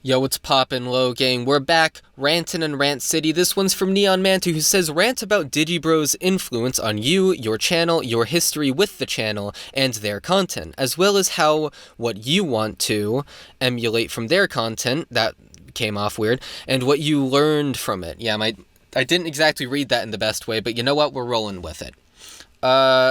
Yo, what's poppin', Low Gang? We're back, rantin' in Rant City. This one's from Neon Mantu, who says, rant about Digibro's influence on you, your channel, your history with the channel, and their content, as well as how what you want to emulate from their content, that came off weird, and what you learned from it. Yeah, I didn't exactly read that in the best way, but you know what? We're rolling with it.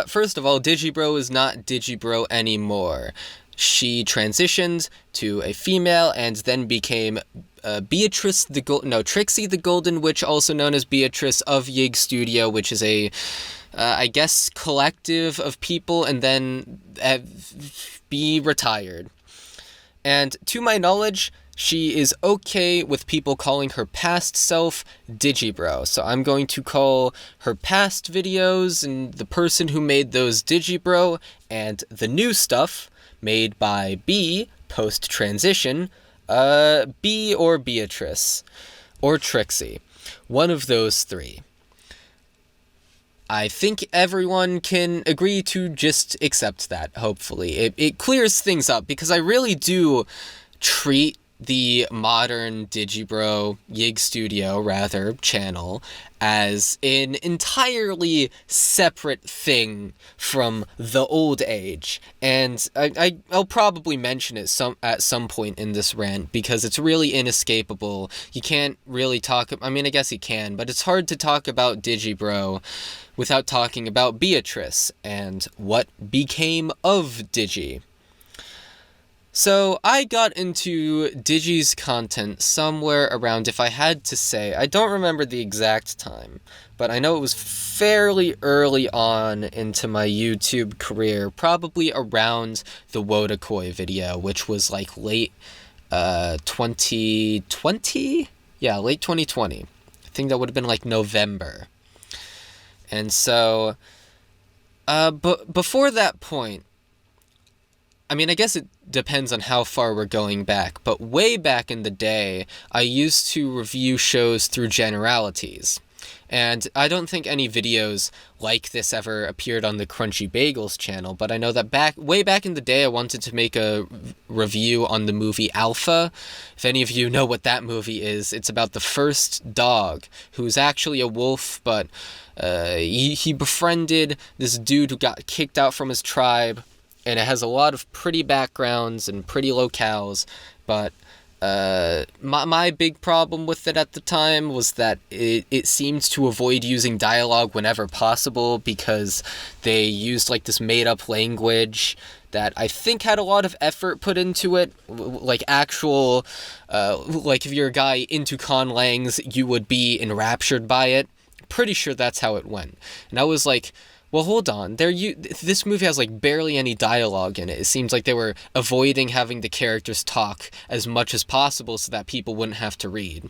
First of all, Digibro is not Digibro anymore. She transitioned to a female and then became Trixie the Golden Witch, also known as Beatrice of Yig Studio, which is a, I guess, collective of people, and then be retired. And to my knowledge, she is okay with people calling her past self Digibro. So I'm going to call her past videos and the person who made those Digibro, and the new stuff made by B, post-transition, B or Beatrice, or Trixie. One of those three. I think everyone can agree to just accept that, hopefully. It clears things up, because I really do treat the modern Digibro, Yig Studio, rather, channel as an entirely separate thing from the old age. And I'll probably mention it at some point in this rant, because it's really inescapable. You can't really talk... I mean, I guess you can, but it's hard to talk about Digibro without talking about Beatrice and what became of Digi. So, I got into Digi's content somewhere around, if I had to say, I don't remember the exact time, but I know it was fairly early on into my YouTube career, probably around the Wodakoi video, which was like late 2020? Yeah, late 2020. I think that would have been like November. And so, but before that point, I mean, I guess it depends on how far we're going back, but way back in the day, I used to review shows through generalities. And I don't think any videos like this ever appeared on the Crunchy Bagels channel, but I know that way back in the day, I wanted to make a review on the movie Alpha. If any of you know what that movie is, it's about the first dog, who's actually a wolf, but he befriended this dude who got kicked out from his tribe. And it has a lot of pretty backgrounds and pretty locales, but my big problem with it at the time was that it seemed to avoid using dialogue whenever possible, because they used like this made-up language that I think had a lot of effort put into it, like actual, like if you're a guy into conlangs, you would be enraptured by it. Pretty sure that's how it went. And I was like, well, hold on. This movie has like barely any dialogue in it. It seems like they were avoiding having the characters talk as much as possible so that people wouldn't have to read.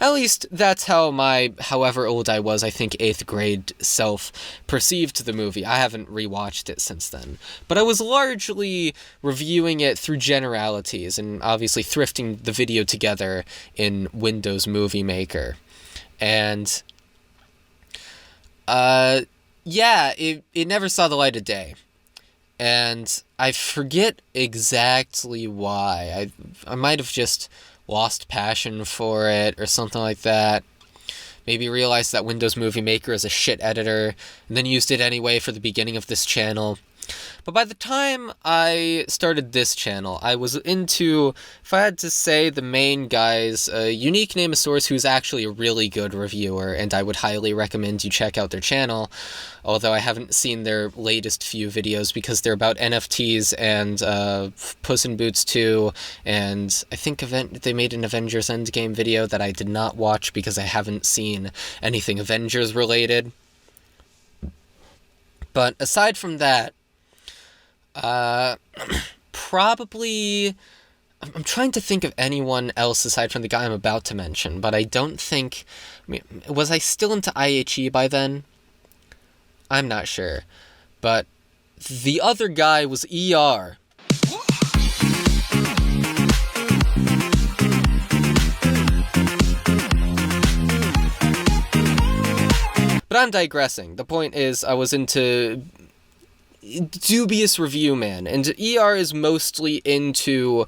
At least that's how my, however old I was, I think 8th grade self perceived the movie. I haven't rewatched it since then. But I was largely reviewing it through generalities and obviously thrifting the video together in Windows Movie Maker. And yeah, it never saw the light of day. And I forget exactly why. I might have just lost passion for it or something like that. Maybe realized that Windows Movie Maker is a shit editor, and then used it anyway for the beginning of this channel. But by the time I started this channel, I was into, if I had to say, the main guys, Unique Namosaurus, who's actually a really good reviewer, and I would highly recommend you check out their channel, although I haven't seen their latest few videos because they're about NFTs and Puss in Boots 2, and I think they made an Avengers Endgame video that I did not watch because I haven't seen anything Avengers related. But aside from that, probably, I'm trying to think of anyone else aside from the guy I'm about to mention, but I don't think, was I still into IHE by then? I'm not sure, but the other guy was ER. But I'm digressing. The point is, I was into dubious review man, and ER is mostly into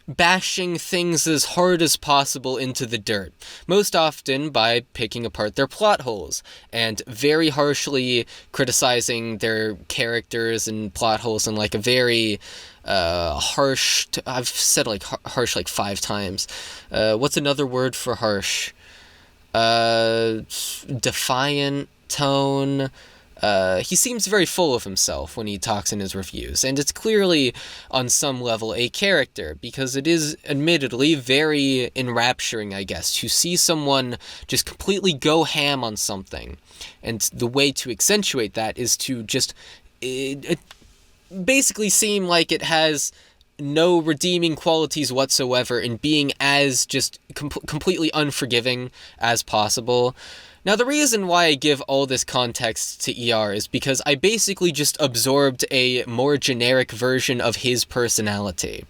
bashing things as hard as possible into the dirt, most often by picking apart their plot holes and very harshly criticizing their characters and plot holes in like a very harsh, I've said like harsh like 5 times. What's another word for harsh? Defiant tone. He seems very full of himself when he talks in his reviews, and it's clearly, on some level, a character, because it is admittedly very enrapturing, I guess, to see someone just completely go ham on something, and the way to accentuate that is to just basically seem like it has no redeeming qualities whatsoever, and being as just completely unforgiving as possible. Now, the reason why I give all this context to ER is because I basically just absorbed a more generic version of his personality,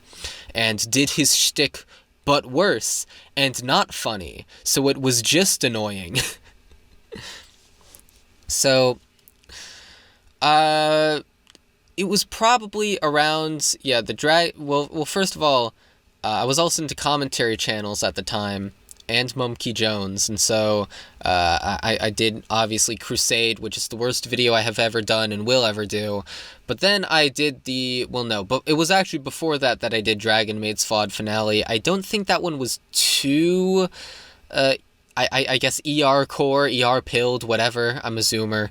and did his shtick, but worse, and not funny, so it was just annoying. So, it was probably around, well, first of all, I was also into commentary channels at the time, and Mumkey Jones, and so I did, obviously, Crusade, which is the worst video I have ever done and will ever do, but then I did but it was actually before that I did Dragon Maid's FOD finale. I don't think that one was too, I guess ER core, ER pilled, whatever, I'm a zoomer,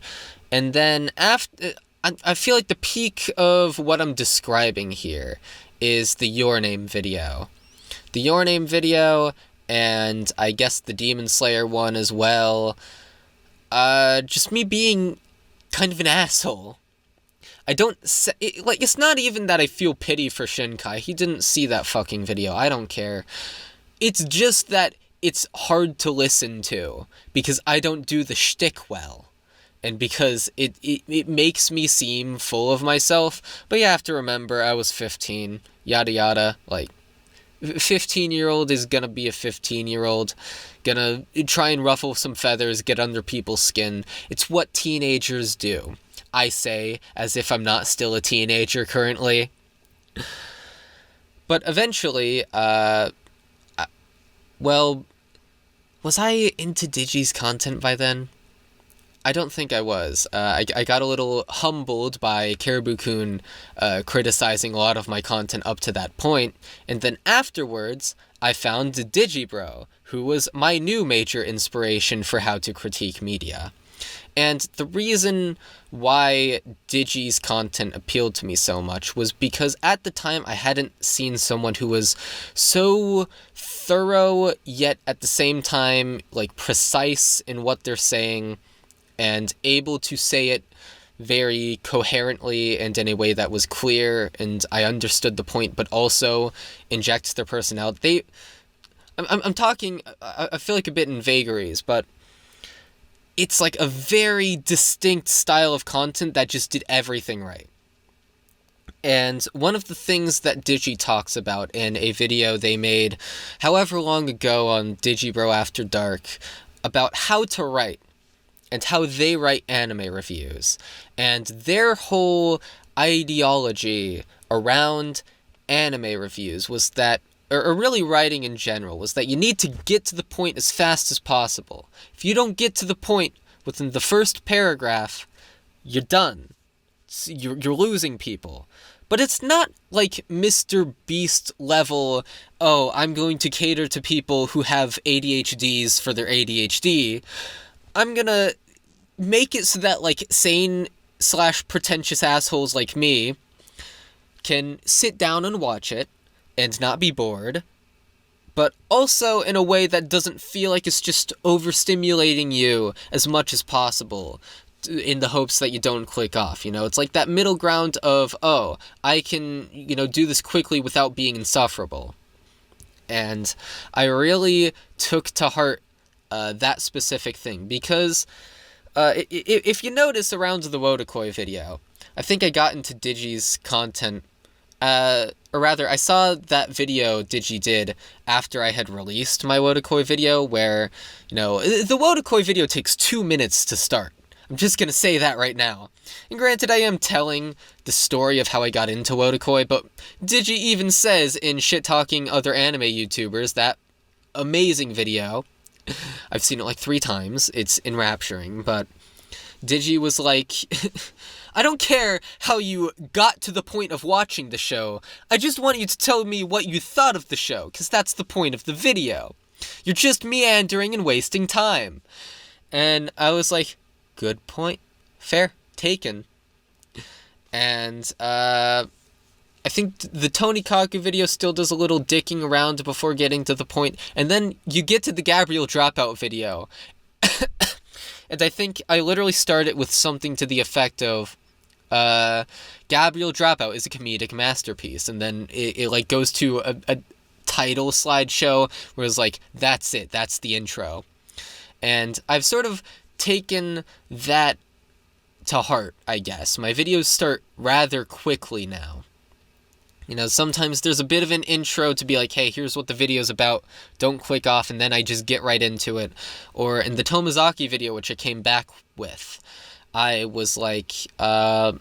and then after, I feel like the peak of what I'm describing here is the Your Name video. The Your Name video, and I guess the Demon Slayer one as well. Just me being kind of an asshole. I don't say, it's not even that I feel pity for Shinkai. He didn't see that fucking video. I don't care. It's just that it's hard to listen to, because I don't do the shtick well. And because it makes me seem full of myself. But you have to remember, I was 15. Yada yada. Like, 15-year-old is gonna be a 15-year-old, gonna try and ruffle some feathers, get under people's skin. It's what teenagers do. I say, as if I'm not still a teenager currently. But eventually, was I into Digi's content by then? I don't think I was. I got a little humbled by Caribou-kun criticizing a lot of my content up to that point, and then afterwards, I found Digibro, who was my new major inspiration for how to critique media. And the reason why Digi's content appealed to me so much was because at the time I hadn't seen someone who was so thorough, yet at the same time, like, precise in what they're saying, and able to say it very coherently and in a way that was clear, and I understood the point, but also inject their personality. I'm talking, I feel like a bit in vagaries, but it's like a very distinct style of content that just did everything right. And one of the things that Digi talks about in a video they made however long ago on Digibro After Dark about how to write, and how they write anime reviews, and their whole ideology around anime reviews was that, or really writing in general, was that you need to get to the point as fast as possible. If you don't get to the point within the first paragraph, you're done. You're losing people. But it's not like Mr. Beast level, oh, I'm going to cater to people who have ADHDs for their ADHD. I'm gonna make it so that, like, sane/pretentious assholes like me can sit down and watch it and not be bored, but also in a way that doesn't feel like it's just overstimulating you as much as possible in the hopes that you don't click off, you know? It's like that middle ground of, oh, I can, do this quickly without being insufferable. And I really took to heart that specific thing, because if you notice around the Wodakoi video, I think I got into Digi's content, or rather, I saw that video Digi did after I had released my Wodakoi video, where, the Wodakoi video takes 2 minutes to start. I'm just gonna say that right now. And granted, I am telling the story of how I got into Wotakoi, but Digi even says in Shit Talking Other Anime YouTubers, that amazing video, I've seen it like 3 times, it's enrapturing, but Digi was like, I don't care how you got to the point of watching the show, I just want you to tell me what you thought of the show, because that's the point of the video. You're just meandering and wasting time. And I was like, good point. Fair. Taken. And, I think the Tony Kaku video still does a little dicking around before getting to the point, and then you get to the Gabriel Dropout video. And I think I literally started with something to the effect of, Gabriel Dropout is a comedic masterpiece, and then it like goes to a title slideshow where it's like, that's it, that's the intro. And I've sort of taken that to heart, I guess. My videos start rather quickly now. You know, sometimes there's a bit of an intro to be like, hey, here's what the video's about, don't click off, and then I just get right into it. Or in the Tomazaki video, which I came back with, I was like, I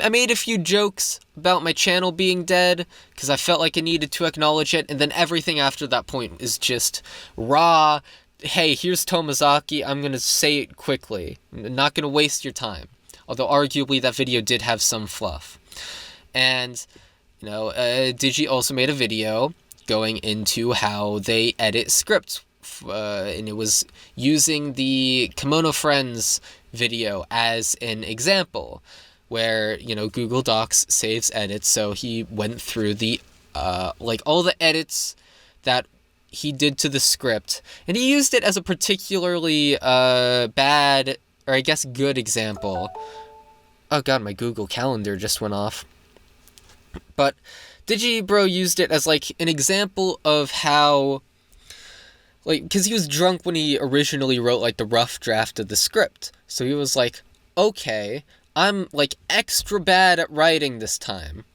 made a few jokes about my channel being dead, because I felt like I needed to acknowledge it, and then everything after that point is just raw, hey, here's Tomazaki, I'm going to say it quickly, I'm not going to waste your time. Although arguably that video did have some fluff. And, you know, Digi also made a video going into how they edit scripts, and it was using the Kimono Friends video as an example, where, you know, Google Docs saves edits, so he went through the, like, all the edits that he did to the script, and he used it as a particularly, bad, or I guess good example. Oh god, my Google Calendar just went off. But Digibro used it as, like, an example of how, like, because he was drunk when he originally wrote, like, the rough draft of the script. So he was like, okay, I'm, like, extra bad at writing this time.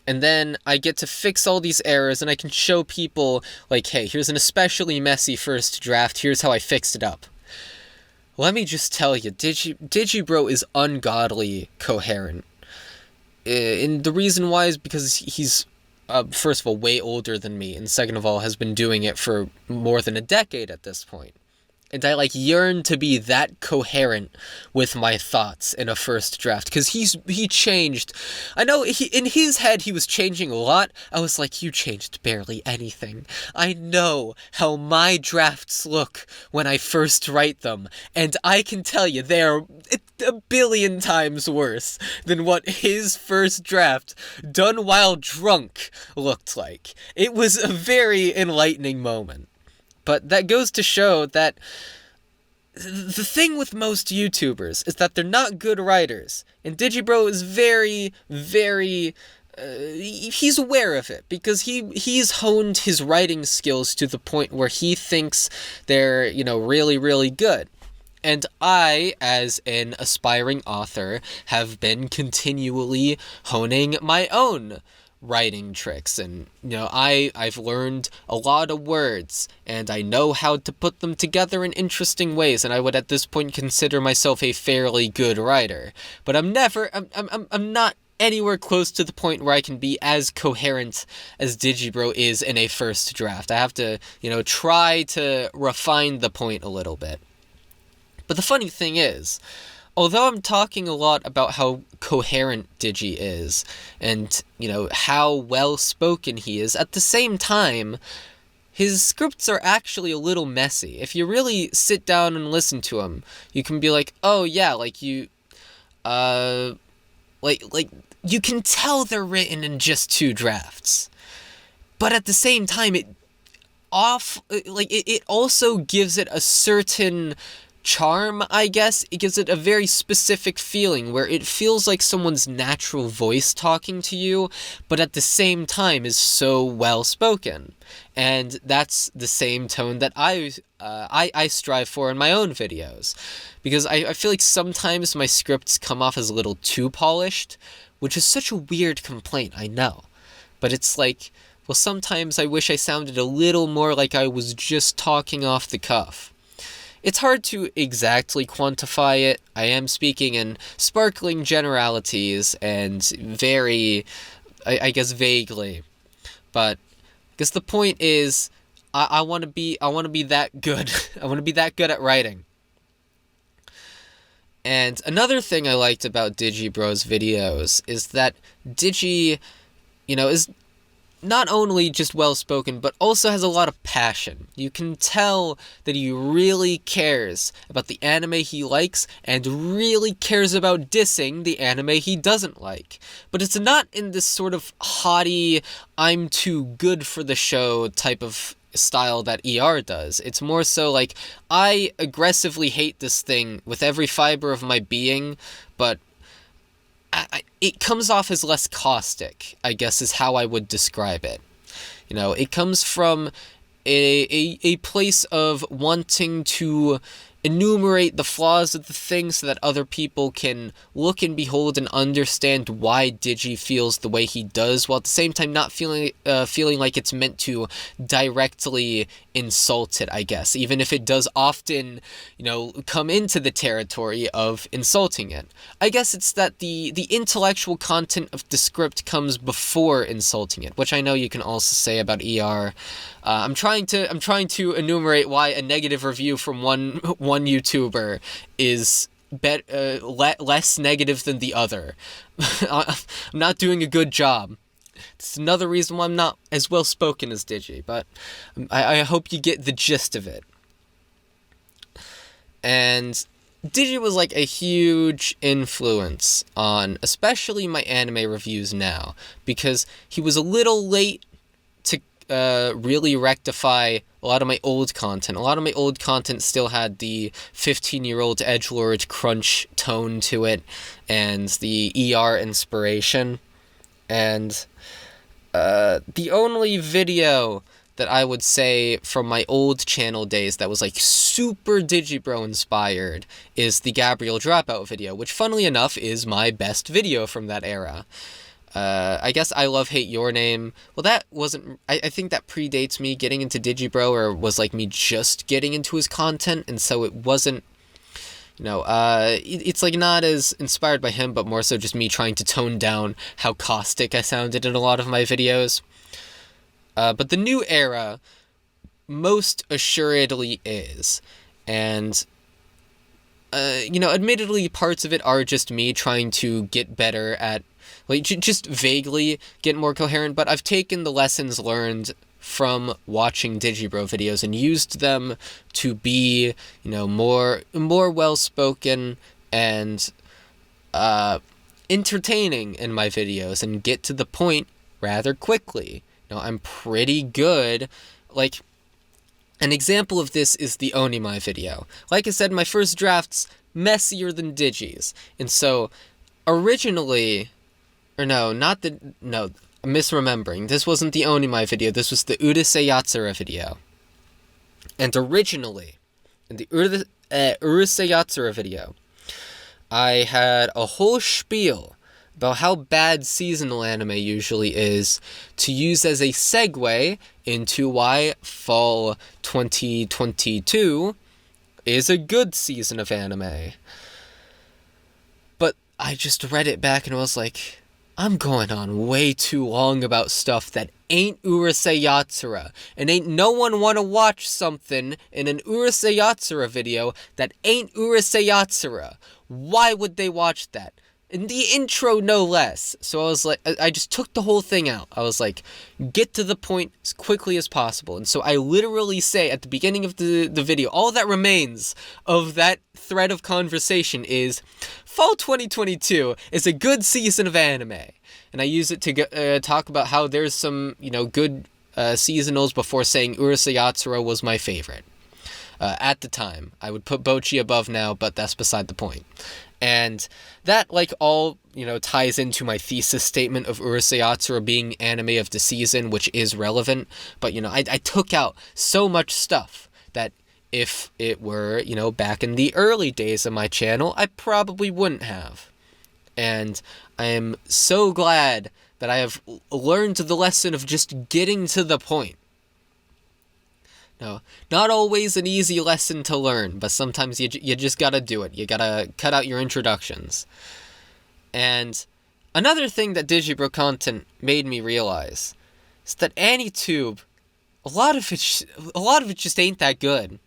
And then I get to fix all these errors, and I can show people, like, hey, here's an especially messy first draft, here's how I fixed it up. Let me just tell you, Digibro is ungodly coherent. And the reason why is because he's, first of all, way older than me, and second of all, has been doing it for more than a decade at this point. And I, like, yearn to be that coherent with my thoughts in a first draft, because he changed. I know, in his head, he was changing a lot. I was like, you changed barely anything. I know how my drafts look when I first write them, and I can tell you they're a billion times worse than what his first draft, done while drunk, looked like. It was a very enlightening moment. But that goes to show that the thing with most YouTubers is that they're not good writers. And Digibro is very, very, he's aware of it, because he's honed his writing skills to the point where he thinks they're, you know, really, really good. And I, as an aspiring author, have been continually honing my own writing tricks, and, you know, I've learned a lot of words, and I know how to put them together in interesting ways, and I would at this point consider myself a fairly good writer. But I'm not anywhere close to the point where I can be as coherent as Digibro is in a first draft. I have to, you know, try to refine the point a little bit. But the funny thing is, although I'm talking a lot about how coherent Digi is, and, you know, how well-spoken he is, at the same time, his scripts are actually a little messy. If you really sit down and listen to him, you can be like, oh yeah, like you, like, you can tell they're written in just 2 drafts. But at the same time, it also gives it a certain charm, I guess. It gives it a very specific feeling where it feels like someone's natural voice talking to you, but at the same time is so well spoken. And that's the same tone that I strive for in my own videos, because I feel like sometimes my scripts come off as a little too polished, which is such a weird complaint, I know. But it's like, well, sometimes I wish I sounded a little more like I was just talking off the cuff. it's hard to exactly quantify it. I am speaking in sparkling generalities and very, I guess, vaguely. But I guess the point is, I want to be that good. I want to be that good at writing. And another thing I liked about Digibro's videos is that Digi, is not only just well-spoken, but also has a lot of passion. You can tell that he really cares about the anime he likes and really cares about dissing the anime he doesn't like. But it's not in this sort of haughty, I'm too good for the show type of style that ER does. It's more so like, I aggressively hate this thing with every fiber of my being, but it comes off as less caustic, I guess is how I would describe it. It comes from a place of wanting to enumerate the flaws of the thing so that other people can look and behold and understand why Digi feels the way he does, while at the same time not feeling like it's meant to directly insult it, I guess, even if it does often, come into the territory of insulting it. I guess it's that the intellectual content of the script comes before insulting it, which I know you can also say about ER. I'm trying to enumerate why a negative review from one YouTuber is less negative than the other. I'm not doing a good job. It's another reason why I'm not as well spoken as Digi, but I hope you get the gist of it. And Digi was like a huge influence on especially my anime reviews now, because he was a little late to really rectify a lot of my old content. A lot of my old content still had the 15-year-old edgelord crunch tone to it and the ER inspiration. And the only video that I would say from my old channel days that was like super Digibro inspired is the Gabriel Dropout video, which funnily enough is my best video from that era. I guess I Love Hate Your Name. Well, that wasn't... I think that predates me getting into Digibro, or was like me just getting into his content, and so it wasn't... it's like not as inspired by him, but more so just me trying to tone down how caustic I sounded in a lot of my videos. But the new era most assuredly is. And, admittedly, parts of it are just me trying to get better at, just vaguely get more coherent, but I've taken the lessons learned from watching Digibro videos and used them to be, more well-spoken and entertaining in my videos and get to the point rather quickly. I'm pretty good. Like, an example of this is the Onimai video. Like I said, my first draft's messier than Digi's. And so, originally... I'm misremembering. This wasn't the Onimai video, this was the Urusei Yatsura video. And originally, in the Urusei Yatsura video, I had a whole spiel about how bad seasonal anime usually is to use as a segue into why fall 2022 is a good season of anime. But I just read it back and was like, I'm going on way too long about stuff that ain't Urusei Yatsura, and ain't no one wanna watch something in an Urusei Yatsura video that ain't Urusei Yatsura. Why would they watch that? In the intro, no less. So I was like, I just took the whole thing out. I was like, get to the point as quickly as possible. And so I literally say at the beginning of the video, all that remains of that thread of conversation is, fall 2022 is a good season of anime. And I use it to talk about how there's some, good seasonals before saying Urusei Yatsura was my favorite. At the time. I would put Bocchi above now, but that's beside the point. And that, all, ties into my thesis statement of Urusei Yatsura being anime of the season, which is relevant. But, I took out so much stuff that if it were, back in the early days of my channel, I probably wouldn't have. And I am so glad that I have learned the lesson of just getting to the point. No, not always an easy lesson to learn, but sometimes you just gotta do it. You gotta cut out your introductions. And another thing that Digibro content made me realize is that AniTube, a lot of it just ain't that good.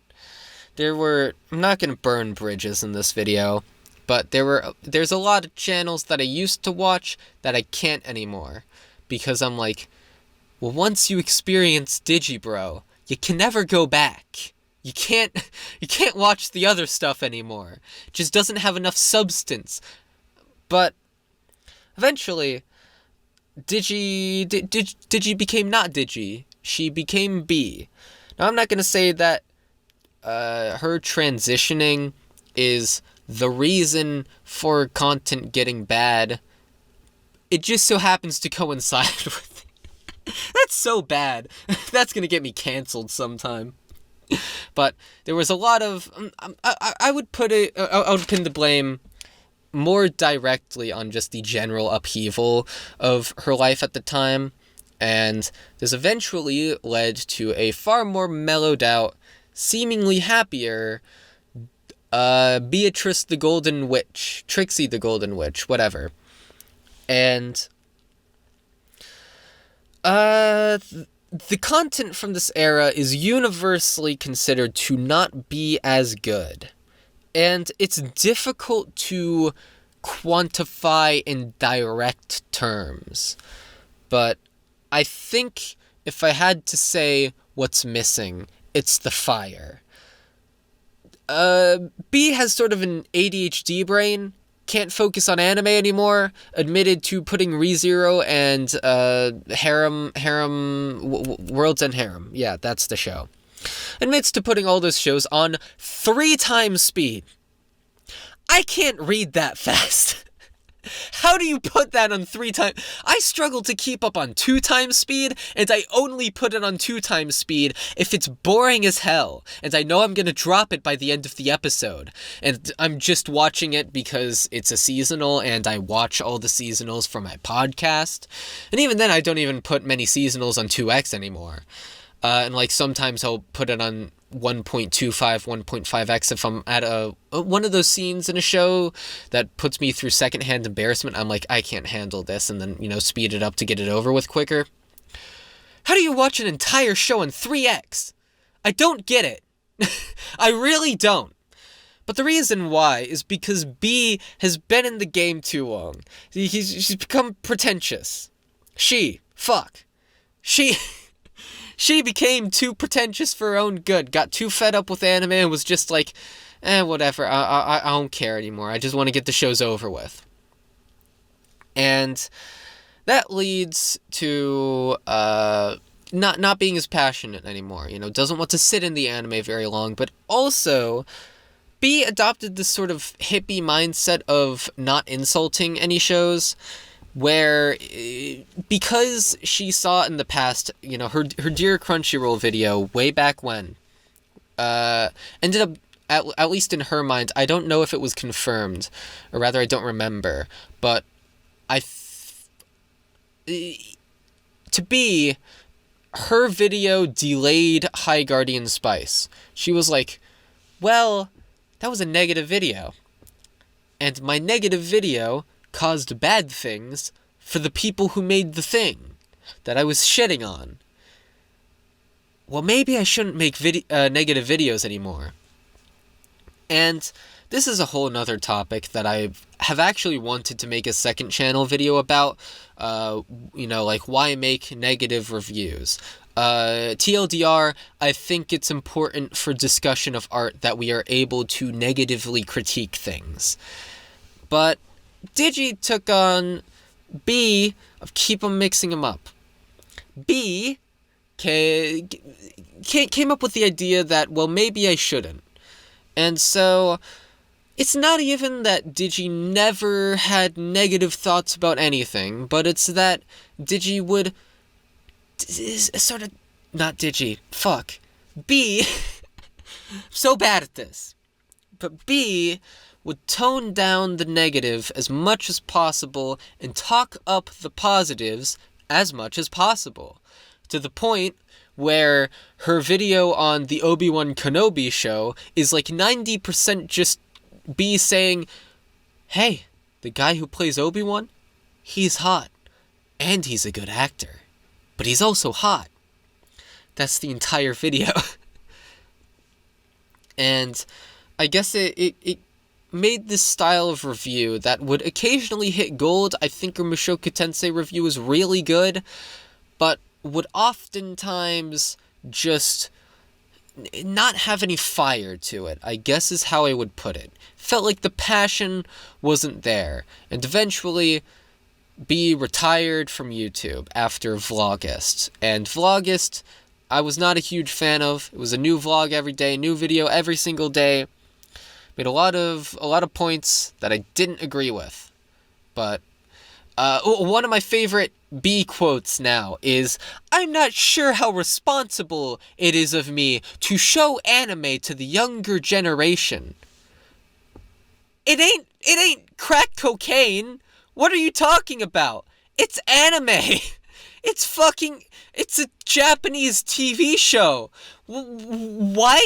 I'm not gonna burn bridges in this video, but there's a lot of channels that I used to watch that I can't anymore, because I'm like, well, once you experience Digibro, you can never go back. You can't watch the other stuff anymore. It just doesn't have enough substance. But eventually, Digi became not Digi. She became B. Now, I'm not going to say that her transitioning is the reason for content getting bad. It just so happens to coincide with it. That's so bad. That's going to get me canceled sometime. But there was a lot of... I would pin the blame more directly on just the general upheaval of her life at the time, and this eventually led to a far more mellowed out, seemingly happier Beatrice the Golden Witch, Trixie the Golden Witch, whatever. And the content from this era is universally considered to not be as good. And it's difficult to quantify in direct terms. But I think if I had to say what's missing, it's the fire. B has sort of an ADHD brain, can't focus on anime anymore, admitted to putting ReZero and World's End Harem. Yeah, that's the show. Admits to putting all those shows on 3 times speed. I can't read that fast. How do you put that on 3 times? I struggle to keep up on 2 times speed, and I only put it on 2 times speed if it's boring as hell, and I know I'm gonna drop it by the end of the episode, and I'm just watching it because it's a seasonal, and I watch all the seasonals for my podcast, and even then I don't even put many seasonals on 2x anymore. And like sometimes I'll put it on 1.25, 1.5x if I'm at one of those scenes in a show that puts me through secondhand embarrassment. I'm like, I can't handle this, and then, speed it up to get it over with quicker. How do you watch an entire show in 3x? I don't get it. I really don't. But the reason why is because B has been in the game too long. She's become pretentious. She became too pretentious for her own good, got too fed up with anime, and was just like, whatever, I don't care anymore, I just want to get the shows over with. And that leads to not being as passionate anymore, doesn't want to sit in the anime very long, but also B adopted this sort of hippie mindset of not insulting any shows, where, because she saw in the past, her Dear Crunchyroll video way back when, ended up, at least in her mind, I don't know if it was confirmed, or rather I don't remember, but to be, her video delayed High Guardian Spice. She was like, well, that was a negative video, and my negative video caused bad things for the people who made the thing that I was shitting on. Well, maybe I shouldn't make negative videos anymore. And this is a whole nother topic that I have actually wanted to make a second channel video about, like why make negative reviews. TLDR, I think it's important for discussion of art that we are able to negatively critique things. But Digi took on B of keep on mixing them up. B came up with the idea that, well, maybe I shouldn't. And so it's not even that Digi never had negative thoughts about anything, but it's that Digi would sort of, not Digi, fuck, B, so bad at this, but B would tone down the negative as much as possible and talk up the positives as much as possible, to the point where her video on the Obi-Wan Kenobi show is like 90% just Bee saying, hey, the guy who plays Obi-Wan, he's hot, and he's a good actor, but he's also hot. That's the entire video. And I guess it made this style of review that would occasionally hit gold. I think her Mushoku Tensei review is really good, but would oftentimes just not have any fire to it, I guess is how I would put it. Felt like the passion wasn't there, and eventually Bee retired from YouTube after Vlogust. And Vlogust, I was not a huge fan of. It was a new vlog every day, new video every single day. Made a lot of points that I didn't agree with. But one of my favorite Bee quotes now is, I'm not sure how responsible it is of me to show anime to the younger generation. It ain't crack cocaine. What are you talking about? It's anime. It's a Japanese TV show. Why?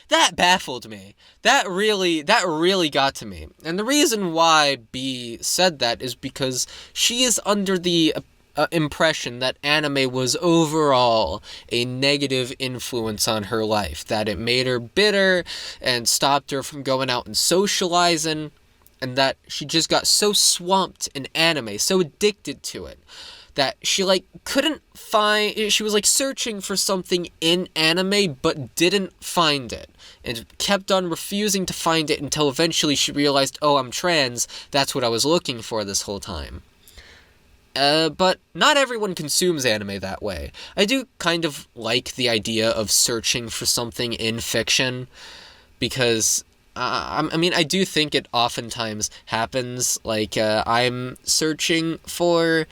That baffled me. That really got to me. And the reason why Bee said that is because she is under the impression that anime was overall a negative influence on her life. That it made her bitter and stopped her from going out and socializing. And that she just got so swamped in anime, so addicted to it, that she couldn't find, she was searching for something in anime but didn't find it, and kept on refusing to find it until eventually she realized, oh, I'm trans, that's what I was looking for this whole time. But not everyone consumes anime that way. I do kind of like the idea of searching for something in fiction, because I do think it oftentimes happens. I'm searching for,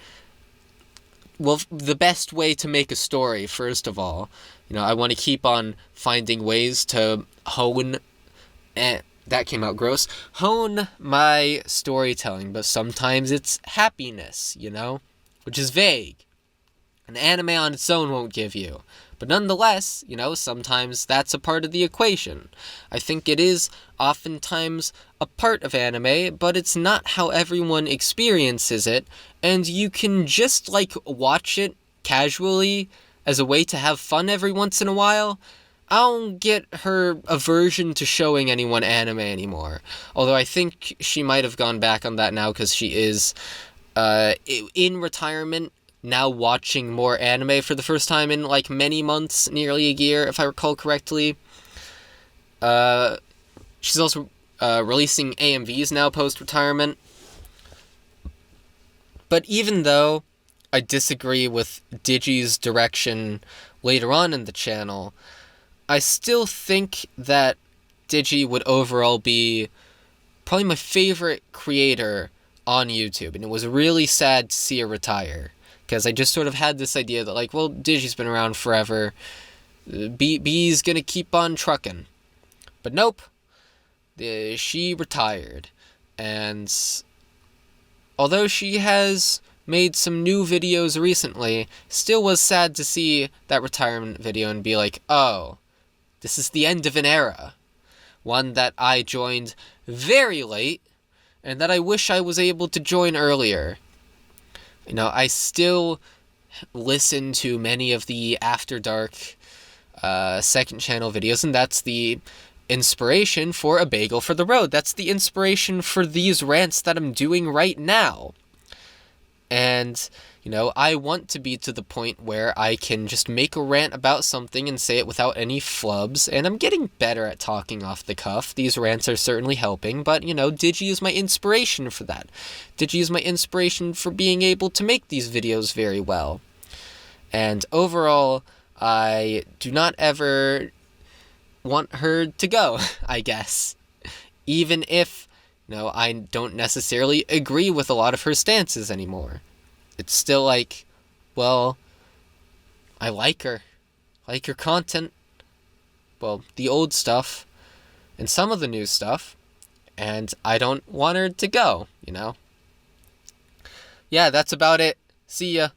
the best way to make a story, first of all. I want to keep on finding ways to hone, that came out gross, hone my storytelling, but sometimes it's happiness, which is vague. An anime on its own won't give you. But nonetheless, sometimes that's a part of the equation. I think it is oftentimes a part of anime, but it's not how everyone experiences it, and you can just, watch it casually as a way to have fun every once in a while. I don't get her aversion to showing anyone anime anymore. Although I think she might have gone back on that now because she is in retirement, now watching more anime for the first time in many months, nearly a year, if I recall correctly. She's also releasing AMVs now post-retirement. But even though I disagree with Digi's direction later on in the channel, I still think that Digi would overall be probably my favorite creator on YouTube, and it was really sad to see her retire. Because I just sort of had this idea that, Digi's been around forever. Bee's gonna keep on trucking. But nope. She retired. And although she has made some new videos recently, still was sad to see that retirement video and be like, oh, this is the end of an era. One that I joined very late, and that I wish I was able to join earlier. I still listen to many of the After Dark second channel videos, and that's the inspiration for A Bagel for the Road. That's the inspiration for these rants that I'm doing right now. And, I want to be to the point where I can just make a rant about something and say it without any flubs, and I'm getting better at talking off the cuff. These rants are certainly helping, but, Digi is my inspiration for that. Digi is my inspiration for being able to make these videos very well. And overall, I do not ever want her to go, I guess. Even if, I don't necessarily agree with a lot of her stances anymore. It's still I like her. I like her content. Well, the old stuff. And some of the new stuff. And I don't want her to go, Yeah, that's about it. See ya.